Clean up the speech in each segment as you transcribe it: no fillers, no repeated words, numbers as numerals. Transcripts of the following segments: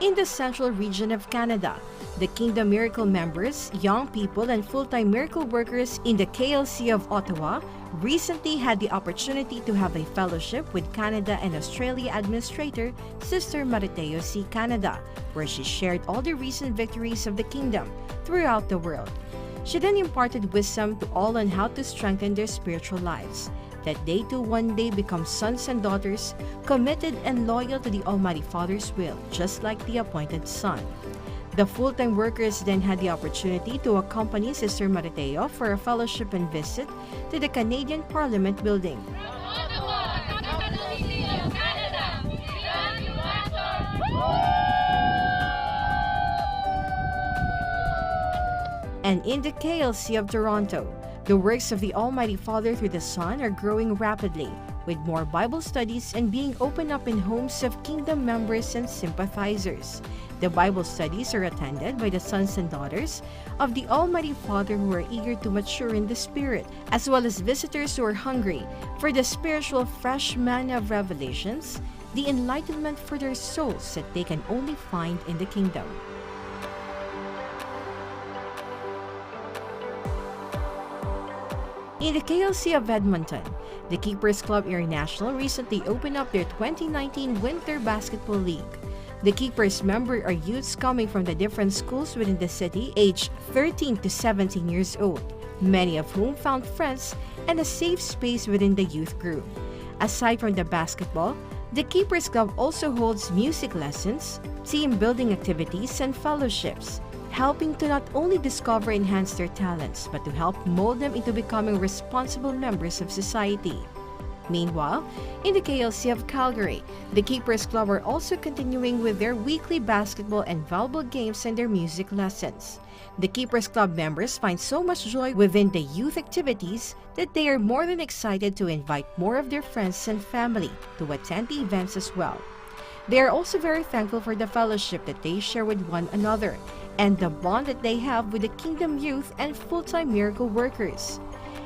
In the central region of Canada, the Kingdom Miracle members, young people, and full-time miracle workers in the KLC of Ottawa recently had the opportunity to have a fellowship with Canada and Australia Administrator Sister Mariteo C. Canada, where she shared all the recent victories of the Kingdom throughout the world. She then imparted wisdom to all on how to strengthen their spiritual lives, that they too one day become sons and daughters, committed and loyal to the Almighty Father's will, just like the appointed Son. The full-time workers then had the opportunity to accompany Sister Mariteo for a fellowship and visit to the Canadian Parliament building. And in the KLC of Toronto, the works of the Almighty Father through the Son are growing rapidly, with more Bible studies and being opened up in homes of Kingdom members and sympathizers. The Bible studies are attended by the sons and daughters of the Almighty Father who are eager to mature in the Spirit, as well as visitors who are hungry for the spiritual fresh manna of revelations, the enlightenment for their souls that they can only find in the Kingdom. In the KLC of Edmonton, the Keepers Club International recently opened up their 2019 Winter Basketball League. The Keepers members are youths coming from the different schools within the city, aged 13 to 17 years old, many of whom found friends and a safe space within the youth group. Aside from the basketball, the Keepers Club also holds music lessons, team building activities, and fellowships, helping to not only discover and enhance their talents, but to help mold them into becoming responsible members of society. Meanwhile, in the KLC of Calgary, the Keepers Club are also continuing with their weekly basketball and volleyball games and their music lessons. The Keepers Club members find so much joy within the youth activities that they are more than excited to invite more of their friends and family to attend the events as well. They are also very thankful for the fellowship that they share with one another and the bond that they have with the Kingdom youth and full-time miracle workers.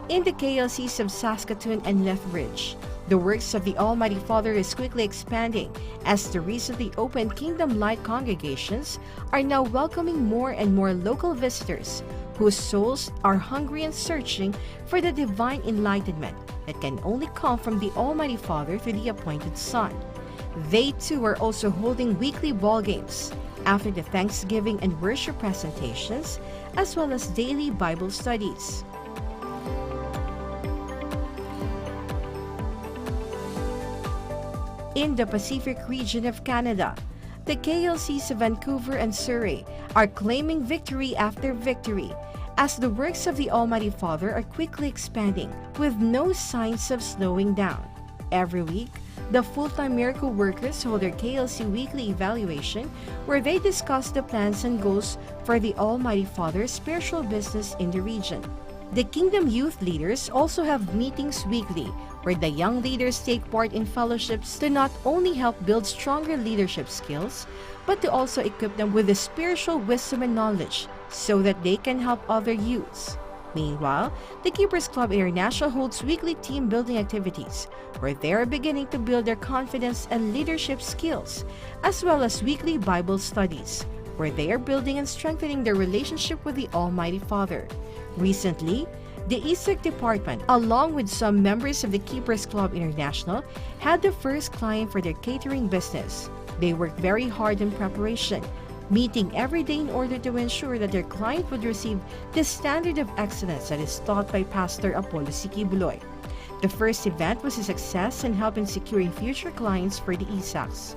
In the KLCs of Saskatoon and Lethbridge, the works of the Almighty Father is quickly expanding as the recently opened Kingdom Light congregations are now welcoming more and more local visitors whose souls are hungry and searching for the divine enlightenment that can only come from the Almighty Father through the appointed Son. They too are also holding weekly ball games after the Thanksgiving and worship presentations, as well as daily Bible studies. In the Pacific region of Canada, the KLCs of Vancouver and Surrey are claiming victory after victory as the works of the Almighty Father are quickly expanding with no signs of slowing down. Every week, the full-time miracle workers hold their KLC weekly evaluation where they discuss the plans and goals for the Almighty Father's spiritual business in the region. The Kingdom youth leaders also have meetings weekly where the young leaders take part in fellowships to not only help build stronger leadership skills, but to also equip them with the spiritual wisdom and knowledge so that they can help other youths. Meanwhile, the Keepers Club International holds weekly team building activities where they are beginning to build their confidence and leadership skills, as well as weekly Bible studies where they are building and strengthening their relationship with the Almighty Father. Recently, the ESEC department, along with some members of the Keepers Club International, had the first client for their catering business. They worked very hard in preparation, meeting every day in order to ensure that their client would receive the standard of excellence that is taught by Pastor Apollo Sikibuloy. The first event was a success and helped in securing future clients for the ESACs.